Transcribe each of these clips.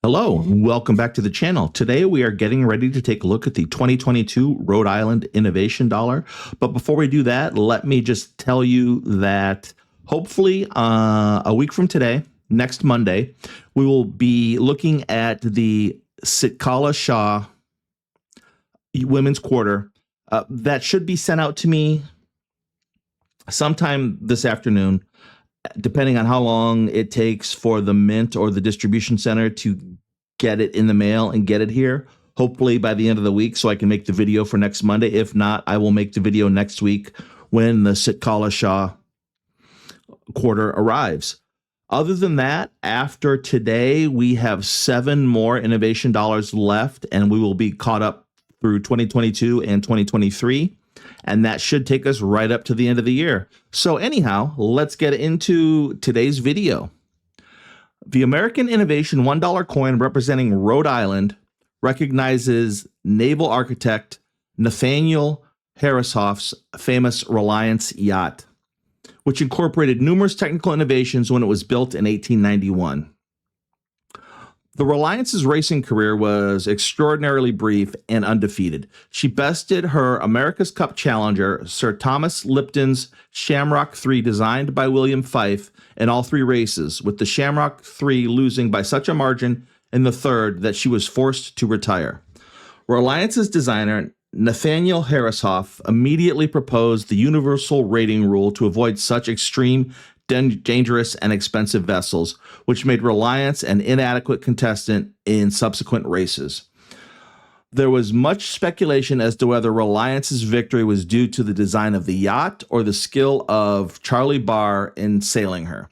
Hello, and welcome back to the channel. Today we are getting ready to take a look at the 2022 Rhode Island Innovation Dollar. But before we do that, let me just tell you that hopefully a week from today, next Monday, we will be looking at the Sitkala Shah Women's Quarter. That should be sent out to me sometime this afternoon, depending on how long it takes for the mint or the distribution center to get it in the mail and get it here. Hopefully by the end of the week so I can make the video for next Monday. If not, I will make the video next week when the Sitkala Shah quarter arrives. Other than that, after today, we have 7 more innovation dollars left, and we will be caught up through 2022 and 2023. And that should take us right up to the end of the year. So anyhow, let's get into today's video. The American Innovation $1 coin representing Rhode Island recognizes naval architect Nathaniel Harrishoff's famous Reliance Yacht, which incorporated numerous technical innovations when it was built in 1891. The Reliance's racing career was extraordinarily brief and undefeated. She bested her America's Cup challenger, Sir Thomas Lipton's Shamrock 3, designed by William Fife, in all 3 races, with the Shamrock 3 losing by such a margin in the third that she was forced to retire. Reliance's designer, Nathaniel Harrishoff, immediately proposed the universal rating rule to avoid such extreme, dangerous, and expensive vessels, which made Reliance an inadequate contestant in subsequent races. There was much speculation as to whether Reliance's victory was due to the design of the yacht or the skill of Charlie Barr in sailing her.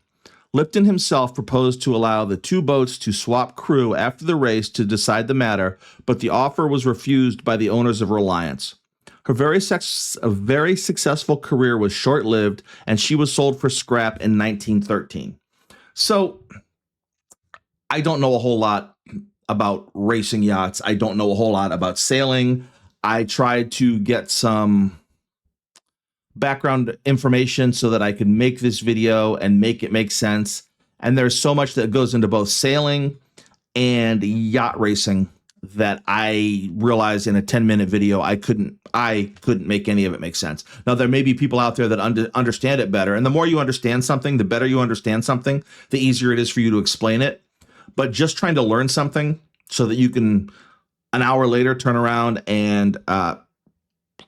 Lipton himself proposed to allow the 2 boats to swap crew after the race to decide the matter, but the offer was refused by the owners of Reliance. Her very successful career was short-lived, and she was sold for scrap in 1913. So, I don't know a whole lot about racing yachts. I don't know a whole lot about sailing. I tried to get some background information so that I could make this video and make it make sense. And there's so much that goes into both sailing and yacht racing that I realized in a 10-minute video I couldn't make any of it make sense. Now, there may be people out there that understand it better, and the more you understand something, the better you understand something, the easier it is for you to explain it. But just trying to learn something so that you can, an hour later, turn around and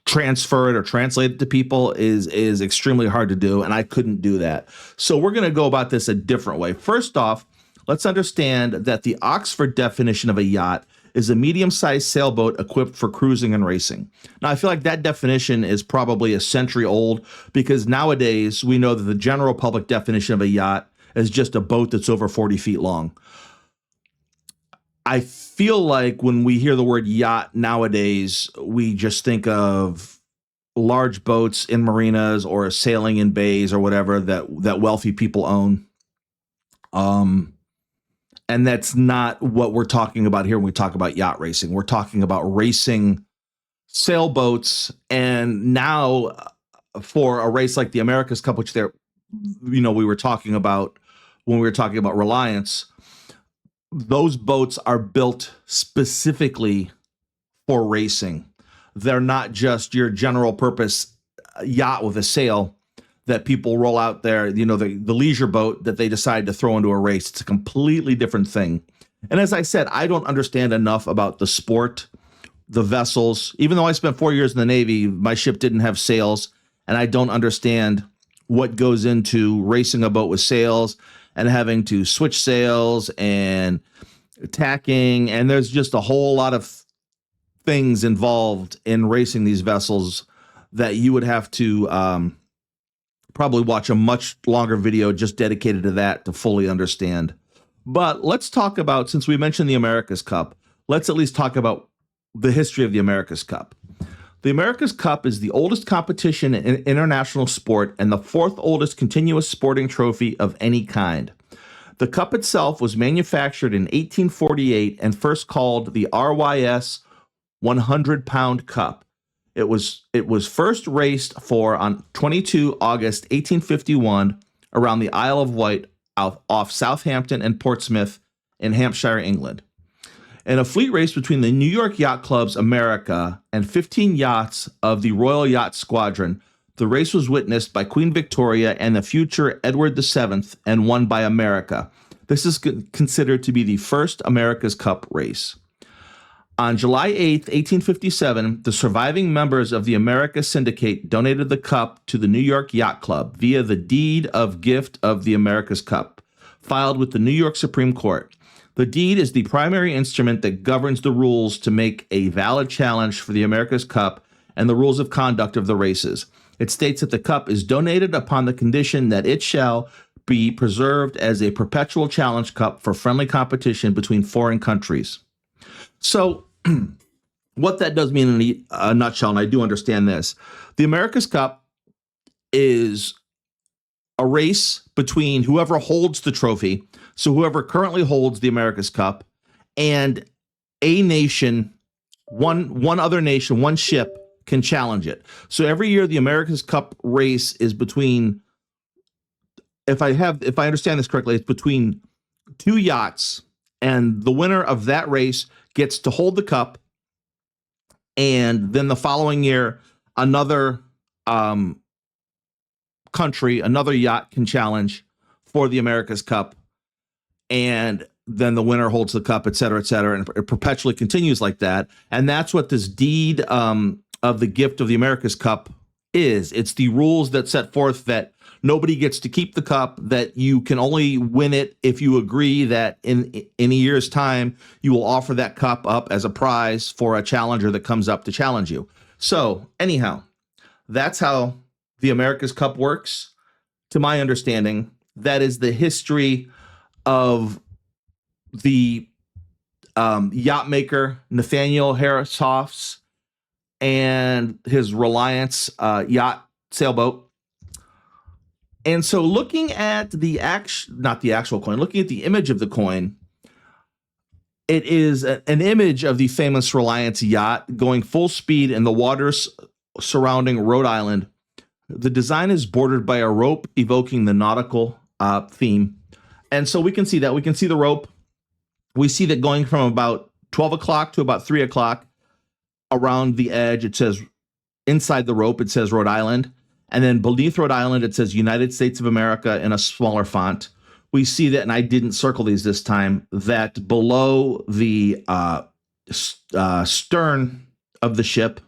transfer it or translate it to people is extremely hard to do, and I couldn't do that. So we're going to go about this a different way. First off, let's understand that the Oxford definition of a yacht is a medium-sized sailboat equipped for cruising and racing. Now, I feel like that definition is probably a century old, because nowadays we know that the general public definition of a yacht is just a boat that's over 40 feet long. I feel like when we hear the word yacht nowadays, we just think of large boats in marinas or sailing in bays or whatever that wealthy people own. And that's not what we're talking about here when we talk about yacht racing. We're talking about racing sailboats. And now for a race like the America's Cup, which we were talking about when we were talking about Reliance, those boats are built specifically for racing. They're not just your general purpose yacht with a sail that people roll out there, the leisure boat that they decide to throw into a race. It's a completely different thing. And as I said, I don't understand enough about the sport, the vessels. Even though I spent 4 years in the Navy, my ship didn't have sails, and I don't understand what goes into racing a boat with sails and having to switch sails and tacking. And there's just a whole lot of things involved in racing these vessels that you would have to probably watch a much longer video just dedicated to that to fully understand. But let's talk about, since we mentioned the America's Cup, let's at least talk about the history of the America's Cup. The America's Cup is the oldest competition in international sport and the 4th oldest continuous sporting trophy of any kind. The cup itself was manufactured in 1848 and first called the RYS 100-pound cup. It was first raced on 22 August 1851 around the Isle of Wight off Southampton and Portsmouth in Hampshire, England. In a fleet race between the New York Yacht Club's America and 15 yachts of the Royal Yacht Squadron, the race was witnessed by Queen Victoria and the future Edward VII and won by America. This is considered to be the first America's Cup race. On July 8th, 1857, the surviving members of the America Syndicate donated the cup to the New York Yacht Club via the deed of gift of the America's Cup, filed with the New York Supreme Court. The deed is the primary instrument that governs the rules to make a valid challenge for the America's Cup and the rules of conduct of the races. It states that the cup is donated upon the condition that it shall be preserved as a perpetual challenge cup for friendly competition between foreign countries. So what that does mean in a nutshell, and I do understand this, the America's Cup is a race between whoever holds the trophy, so whoever currently holds the America's Cup, and a nation, one other nation, one ship can challenge it. So every year the America's Cup race is between, if I understand this correctly, it's between two yachts, and the winner of that race gets to hold the cup, and then the following year another country, another yacht can challenge for the America's Cup, and then the winner holds the cup, et cetera, and it perpetually continues like that. And that's what this deed of the gift of the America's Cup is. It's the rules that set forth that nobody gets to keep the cup, that you can only win it if you agree that in a year's time you will offer that cup up as a prize for a challenger that comes up to challenge you. So anyhow, that's how the America's Cup works. To my understanding, that is the history of the yacht maker Nathaniel Harris Hoff's and his Reliance yacht sailboat. And so looking at not the actual coin, looking at the image of the coin, it is an image of the famous Reliance yacht going full speed in the waters surrounding Rhode Island. The design is bordered by a rope evoking the nautical theme. And so we can see that. We can see the rope. We see that going from about 12 o'clock to about 3 o'clock around the edge, it says inside the rope, it says Rhode Island. And then beneath Rhode Island, it says United States of America in a smaller font. We see that, and I didn't circle these this time, that below the stern of the ship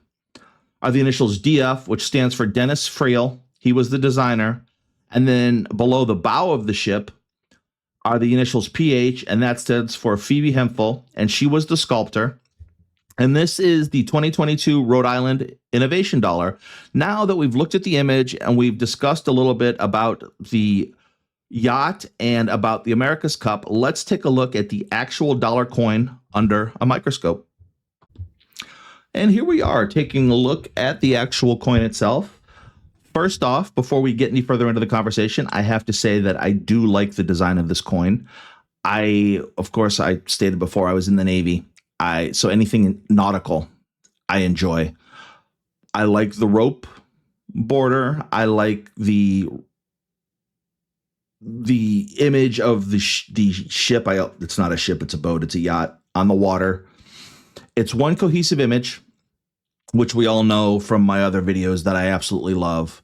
are the initials DF, which stands for Dennis Frail. He was the designer. And then below the bow of the ship are the initials PH, and that stands for Phoebe Hemphill, and she was the sculptor. And this is the 2022 Rhode Island Innovation Dollar. Now that we've looked at the image and we've discussed a little bit about the yacht and about the America's Cup, let's take a look at the actual dollar coin under a microscope. And here we are taking a look at the actual coin itself. First off, before we get any further into the conversation, I have to say that I do like the design of this coin. Of course, I stated before I was in the Navy. So anything nautical, I enjoy. I like the rope border. I like the image of the ship. It's not a ship, it's a boat, it's a yacht on the water. It's one cohesive image, which we all know from my other videos that I absolutely love.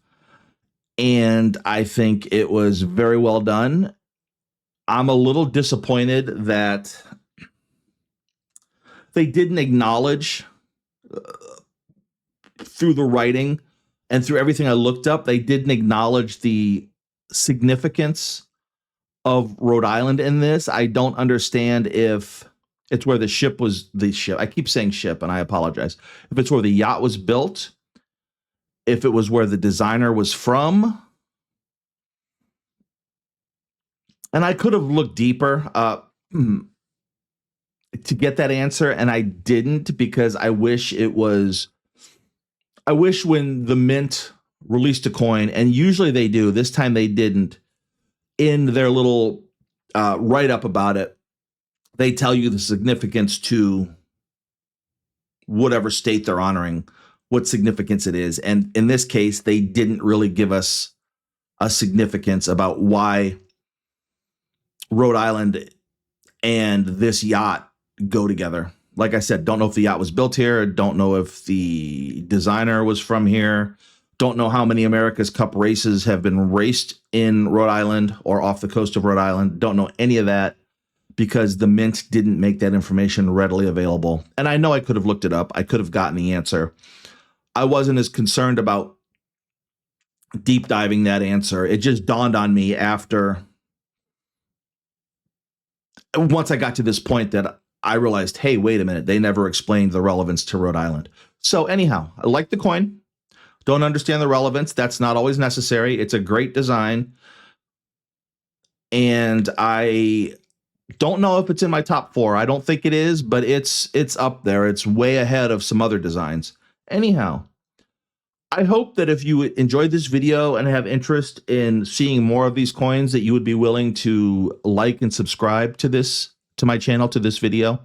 And I think it was very well done. I'm a little disappointed that they didn't acknowledge through the writing and through everything I looked up, they didn't acknowledge the significance of Rhode Island in this. I don't understand if it's where the ship. I keep saying ship, and I apologize. If it's where the yacht was built, if it was where the designer was from. And I could have looked deeper to get that answer, and I didn't, because I wish when the Mint released a coin, and usually they do, this time they didn't, in their little write-up about it, they tell you the significance to whatever state they're honoring, what significance it is. And in this case, they didn't really give us a significance about why Rhode Island and this yacht go together. Like I said, don't know if the yacht was built here. Don't know if the designer was from here. Don't know how many America's Cup races have been raced in Rhode Island or off the coast of Rhode Island. Don't know any of that because the Mint didn't make that information readily available. And I know I could have looked it up. I could have gotten the answer. I wasn't as concerned about deep diving that answer. It just dawned on me once I got to this point that I realized, hey, wait a minute, they never explained the relevance to Rhode Island. So anyhow, I like the coin. Don't understand the relevance. That's not always necessary. It's a great design. And I don't know if it's in my top 4. I don't think it is, but it's up there. It's way ahead of some other designs. Anyhow, I hope that if you enjoyed this video and have interest in seeing more of these coins, that you would be willing to like and subscribe to my channel, to this video.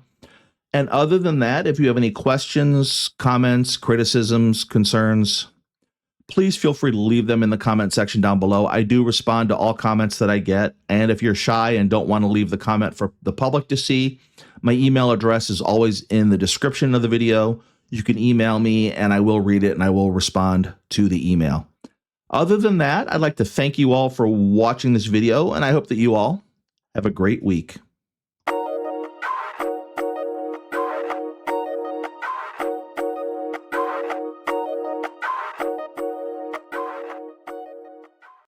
And other than that, if you have any questions, comments, criticisms, concerns, please feel free to leave them in the comment section down below. I do respond to all comments that I get. And if you're shy and don't want to leave the comment for the public to see, my email address is always in the description of the video. You can email me and I will read it and I will respond to the email. Other than that, I'd like to thank you all for watching this video, and I hope that you all have a great week.